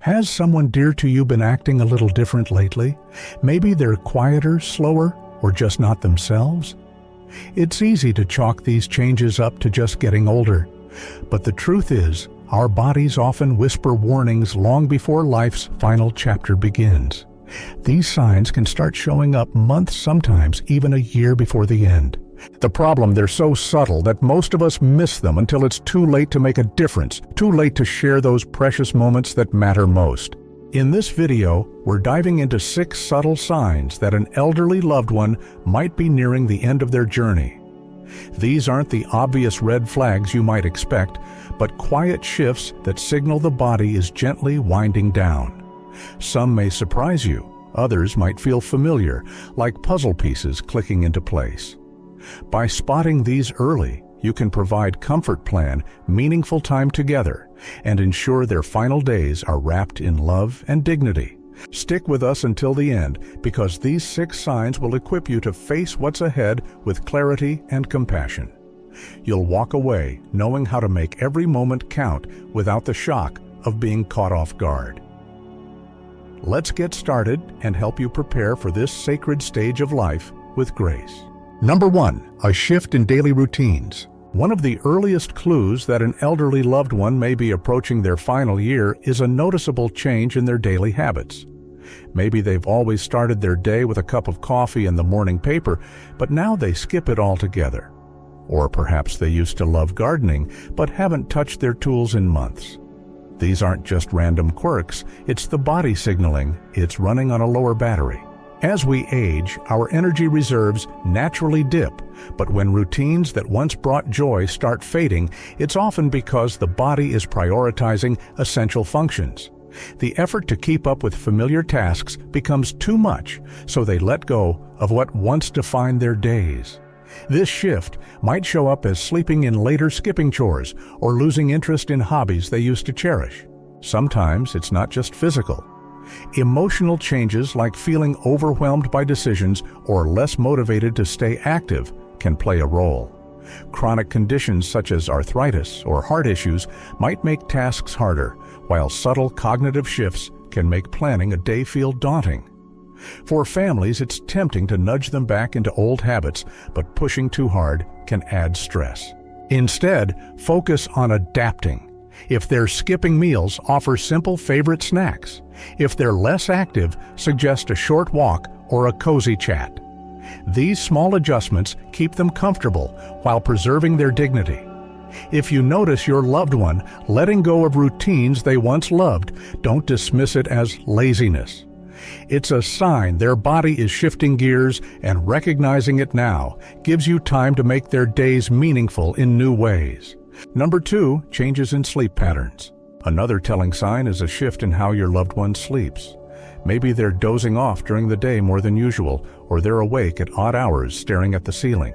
Has someone dear to you been acting a little different lately? Maybe they're quieter, slower, or just not themselves? It's easy to chalk these changes up to just getting older. But the truth is, our bodies often whisper warnings long before life's final chapter begins. These signs can start showing up months, sometimes even a year before the end. The problem, they're so subtle that most of us miss them until it's too late to make a difference, too late to share those precious moments that matter most. In this video, we're diving into 6 subtle signs that an elderly loved one might be nearing the end of their journey. These aren't the obvious red flags you might expect, but quiet shifts that signal the body is gently winding down. Some may surprise you, others might feel familiar, like puzzle pieces clicking into place. By spotting these early, you can provide comfort plan, meaningful time together, and ensure their final days are wrapped in love and dignity. Stick with us until the end, because these 6 signs will equip you to face what's ahead with clarity and compassion. You'll walk away knowing how to make every moment count without the shock of being caught off guard. Let's get started and help you prepare for this sacred stage of life with grace. Number 1, a shift in daily routines. One of the earliest clues that an elderly loved one may be approaching their final year is a noticeable change in their daily habits. Maybe they've always started their day with a cup of coffee and the morning paper, but now they skip it altogether. Or perhaps they used to love gardening, but haven't touched their tools in months. These aren't just random quirks, it's the body signaling it's running on a lower battery. As we age, our energy reserves naturally dip, but when routines that once brought joy start fading, it's often because the body is prioritizing essential functions. The effort to keep up with familiar tasks becomes too much, so they let go of what once defined their days. This shift might show up as sleeping in later, skipping chores, or losing interest in hobbies they used to cherish. Sometimes it's not just physical. Emotional changes like feeling overwhelmed by decisions or less motivated to stay active can play a role. Chronic conditions such as arthritis or heart issues might make tasks harder, while subtle cognitive shifts can make planning a day feel daunting. For families, it's tempting to nudge them back into old habits, but pushing too hard can add stress. Instead, focus on adapting. If they're skipping meals, offer simple favorite snacks. If they're less active, suggest a short walk or a cozy chat. These small adjustments keep them comfortable while preserving their dignity. If you notice your loved one letting go of routines they once loved, don't dismiss it as laziness. It's a sign their body is shifting gears, and recognizing it now gives you time to make their days meaningful in new ways. Number 2, changes in sleep patterns. Another telling sign is a shift in how your loved one sleeps. Maybe they're dozing off during the day more than usual, or they're awake at odd hours staring at the ceiling.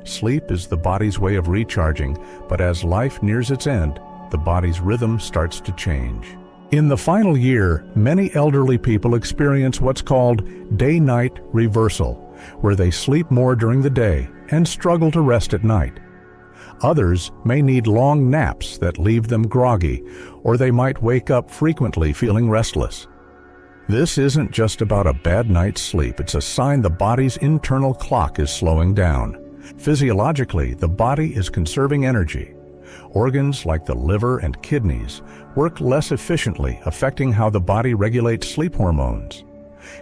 Sleep is the body's way of recharging, but as life nears its end, the body's rhythm starts to change. In the final year, many elderly people experience what's called day-night reversal, where they sleep more during the day and struggle to rest at night. Others may need long naps that leave them groggy, or they might wake up frequently feeling restless. This isn't just about a bad night's sleep, it's a sign the body's internal clock is slowing down. Physiologically, the body is conserving energy. Organs like the liver and kidneys work less efficiently, affecting how the body regulates sleep hormones.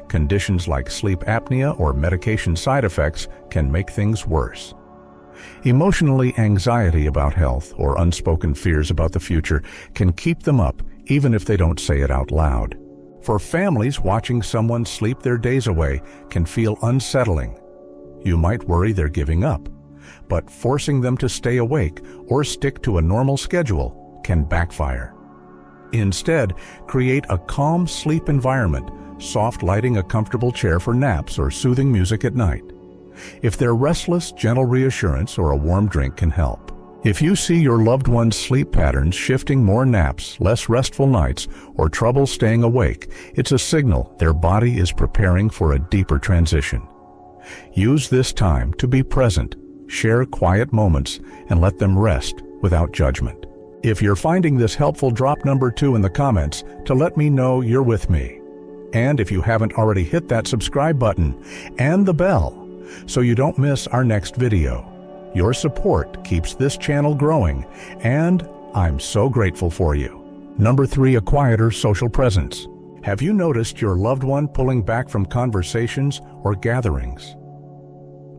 Conditions like sleep apnea or medication side effects can make things worse. Emotionally, anxiety about health or unspoken fears about the future can keep them up, even if they don't say it out loud. For families, watching someone sleep their days away can feel unsettling. You might worry they're giving up, but forcing them to stay awake or stick to a normal schedule can backfire. Instead, create a calm sleep environment, soft lighting a comfortable chair for naps or soothing music at night. If they're restless, gentle reassurance or a warm drink can help. If you see your loved one's sleep patterns shifting, more naps, less restful nights, or trouble staying awake, it's a signal their body is preparing for a deeper transition. Use this time to be present, share quiet moments, and let them rest without judgment. If you're finding this helpful, drop number 2 in the comments to let me know you're with me. And if you haven't already, hit that subscribe button and the bell so you don't miss our next video. Your support keeps this channel growing, and I'm so grateful for you. Number 3, a quieter social presence. Have you noticed your loved one pulling back from conversations or gatherings?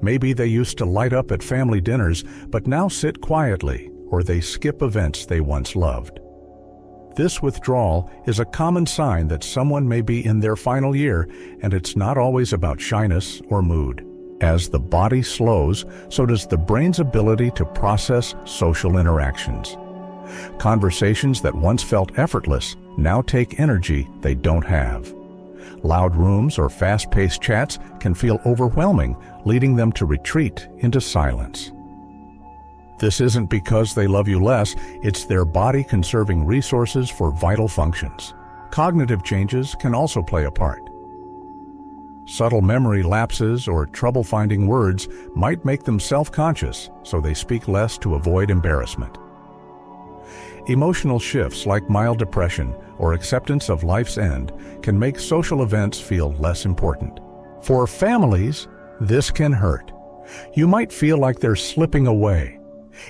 Maybe they used to light up at family dinners, but now sit quietly, or they skip events they once loved. This withdrawal is a common sign that someone may be in their final year, and it's not always about shyness or mood. As the body slows, so does the brain's ability to process social interactions. Conversations that once felt effortless now take energy they don't have. Loud rooms or fast-paced chats can feel overwhelming, leading them to retreat into silence. This isn't because they love you less, it's their body conserving resources for vital functions. Cognitive changes can also play a part. Subtle memory lapses or trouble finding words might make them self-conscious, so they speak less to avoid embarrassment. Emotional shifts like mild depression or acceptance of life's end can make social events feel less important. For families, this can hurt. You might feel like they're slipping away.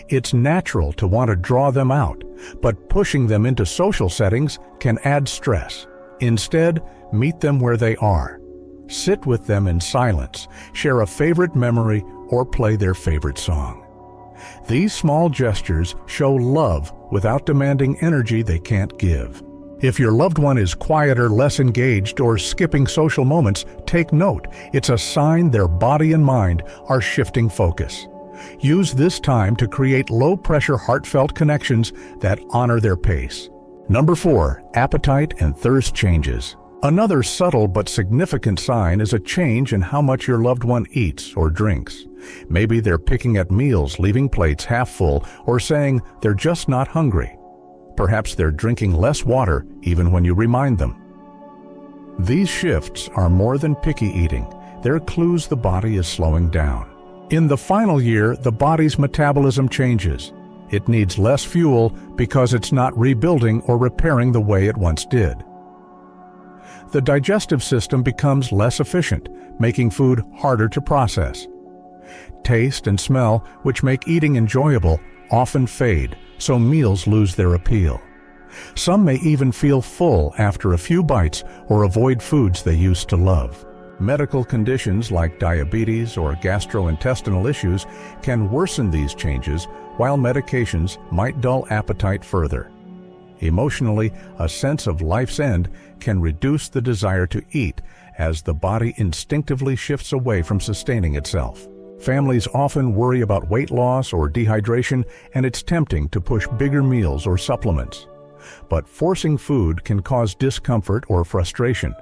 It's natural to want to draw them out, but pushing them into social settings can add stress. Instead, meet them where they are. Sit with them in silence, share a favorite memory, or play their favorite song. These small gestures show love without demanding energy they can't give. If your loved one is quieter, less engaged, or skipping social moments, take note. It's a sign their body and mind are shifting focus. Use this time to create low-pressure, heartfelt connections that honor their pace. Number 4, appetite and thirst changes. Another subtle but significant sign is a change in how much your loved one eats or drinks. Maybe they're picking at meals, leaving plates half full, or saying they're just not hungry. Perhaps they're drinking less water even when you remind them. These shifts are more than picky eating. They're clues the body is slowing down. In the final year, the body's metabolism changes. It needs less fuel because it's not rebuilding or repairing the way it once did. The digestive system becomes less efficient, making food harder to process. Taste and smell, which make eating enjoyable, often fade, so meals lose their appeal. Some may even feel full after a few bites or avoid foods they used to love. Medical conditions like diabetes or gastrointestinal issues can worsen these changes, while medications might dull appetite further. Emotionally, a sense of life's end can reduce the desire to eat as the body instinctively shifts away from sustaining itself. Families often worry about weight loss or dehydration, and it's tempting to push bigger meals or supplements. But forcing food can cause discomfort or frustration.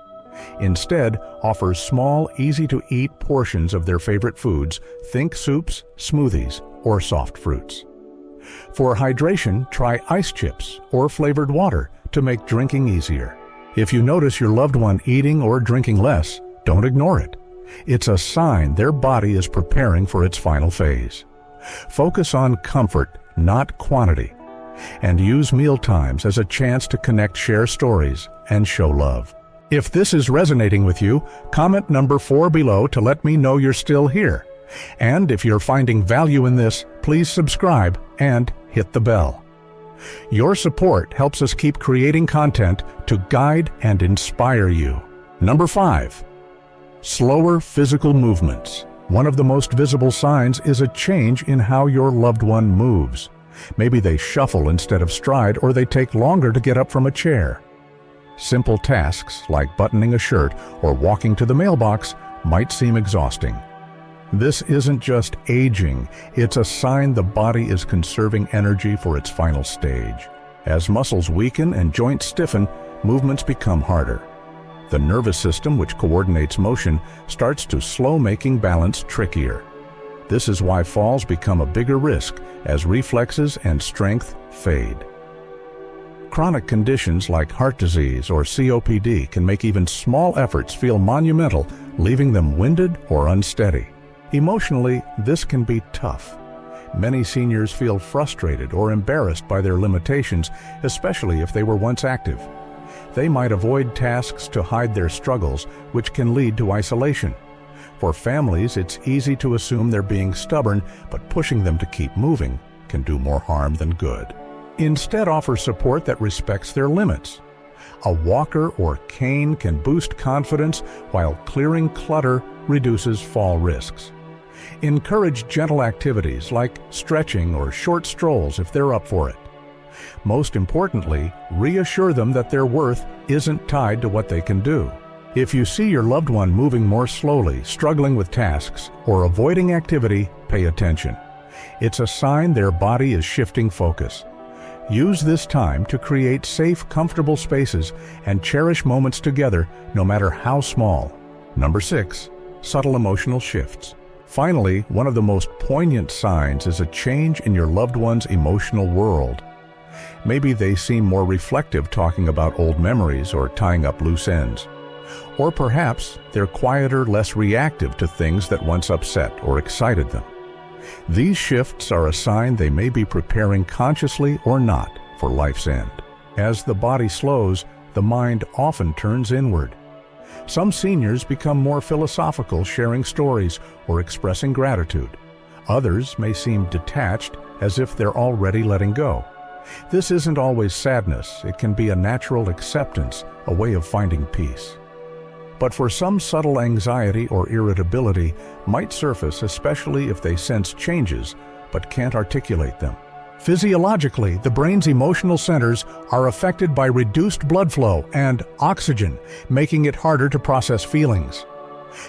Instead, offer small, easy-to-eat portions of their favorite foods. Think soups, smoothies, or soft fruits. For hydration, try ice chips or flavored water to make drinking easier. If you notice your loved one eating or drinking less, don't ignore it. It's a sign their body is preparing for its final phase. Focus on comfort, not quantity, and use meal times as a chance to connect, share stories, and show love. If this is resonating with you, comment number 4 below to let me know you're still here. And if you're finding value in this, please subscribe and hit the bell. Your support helps us keep creating content to guide and inspire you. Number 5, slower physical movements. One of the most visible signs is a change in how your loved one moves. Maybe they shuffle instead of stride, or they take longer to get up from a chair. Simple tasks like buttoning a shirt or walking to the mailbox might seem exhausting. This isn't just aging, it's a sign the body is conserving energy for its final stage. As muscles weaken and joints stiffen, movements become harder. The nervous system, which coordinates motion, starts to slow, making balance trickier. This is why falls become a bigger risk as reflexes and strength fade. Chronic conditions like heart disease or COPD can make even small efforts feel monumental, leaving them winded or unsteady. Emotionally, this can be tough. Many seniors feel frustrated or embarrassed by their limitations, especially if they were once active. They might avoid tasks to hide their struggles, which can lead to isolation. For families, it's easy to assume they're being stubborn, but pushing them to keep moving can do more harm than good. Instead, offer support that respects their limits. A walker or cane can boost confidence, while clearing clutter reduces fall risks. Encourage gentle activities like stretching or short strolls if they're up for it. Most importantly, reassure them that their worth isn't tied to what they can do. If you see your loved one moving more slowly, struggling with tasks, or avoiding activity, pay attention. It's a sign their body is shifting focus. Use this time to create safe, comfortable spaces and cherish moments together, no matter how small. Number 6, subtle emotional shifts. Finally, one of the most poignant signs is a change in your loved one's emotional world. Maybe they seem more reflective talking about old memories or tying up loose ends. Or perhaps they're quieter, less reactive to things that once upset or excited them. These shifts are a sign they may be preparing consciously or not for life's end. As the body slows, the mind often turns inward. Some seniors become more philosophical, sharing stories or expressing gratitude. Others may seem detached, as if they're already letting go. This isn't always sadness. It can be a natural acceptance, a way of finding peace. But for some, subtle anxiety or irritability might surface, especially if they sense changes but can't articulate them. Physiologically, the brain's emotional centers are affected by reduced blood flow and oxygen, making it harder to process feelings.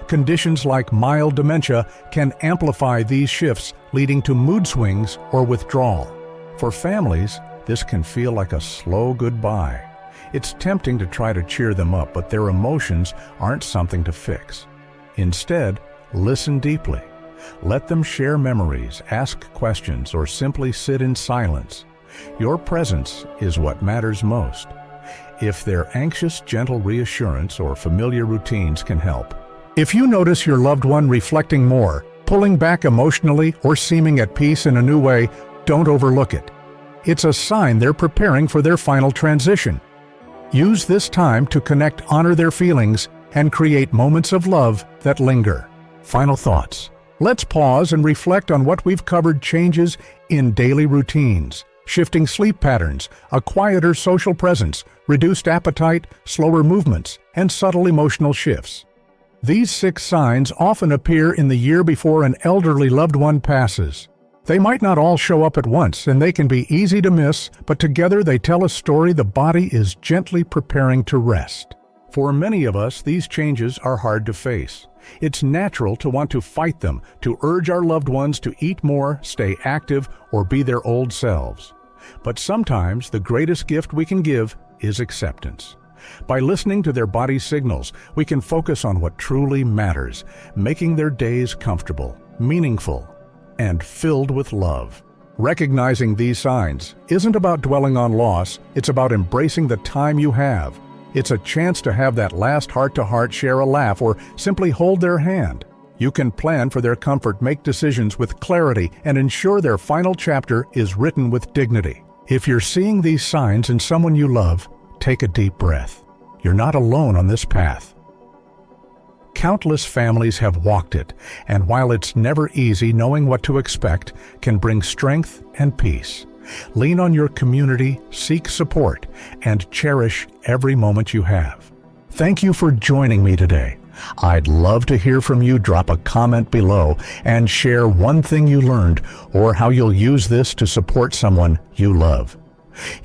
Conditions like mild dementia can amplify these shifts, leading to mood swings or withdrawal. For families, this can feel like a slow goodbye. It's tempting to try to cheer them up, but their emotions aren't something to fix. Instead, listen deeply. Let them share memories, ask questions, or simply sit in silence. Your presence is what matters most. If they're anxious, gentle reassurance or familiar routines can help. If you notice your loved one reflecting more, pulling back emotionally, or seeming at peace in a new way, don't overlook it. It's a sign they're preparing for their final transition. Use this time to connect, honor their feelings, and create moments of love that linger. Final thoughts. Let's pause and reflect on what we've covered: changes in daily routines, shifting sleep patterns, a quieter social presence, reduced appetite, slower movements, and subtle emotional shifts. These 6 signs often appear in the year before an elderly loved one passes. They might not all show up at once, and they can be easy to miss, but together they tell a story the body is gently preparing to rest. For many of us, these changes are hard to face. It's natural to want to fight them, to urge our loved ones to eat more, stay active, or be their old selves. But sometimes the greatest gift we can give is acceptance. By listening to their body's signals, we can focus on what truly matters, making their days comfortable, meaningful, and filled with love. Recognizing these signs isn't about dwelling on loss, it's about embracing the time you have. It's a chance to have that last heart-to-heart, share a laugh, or simply hold their hand. You can plan for their comfort, make decisions with clarity, and ensure their final chapter is written with dignity. If you're seeing these signs in someone you love, take a deep breath. You're not alone on this path. Countless families have walked it, and while it's never easy, knowing what to expect can bring strength and peace. Lean on your community, seek support, and cherish every moment you have. Thank you for joining me today. I'd love to hear from you. Drop a comment below and share one thing you learned or how you'll use this to support someone you love.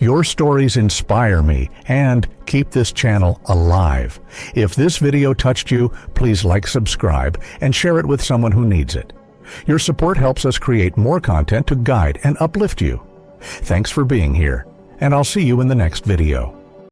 Your stories inspire me and keep this channel alive. If this video touched you, please like, subscribe, and share it with someone who needs it. Your support helps us create more content to guide and uplift you. Thanks for being here, and I'll see you in the next video.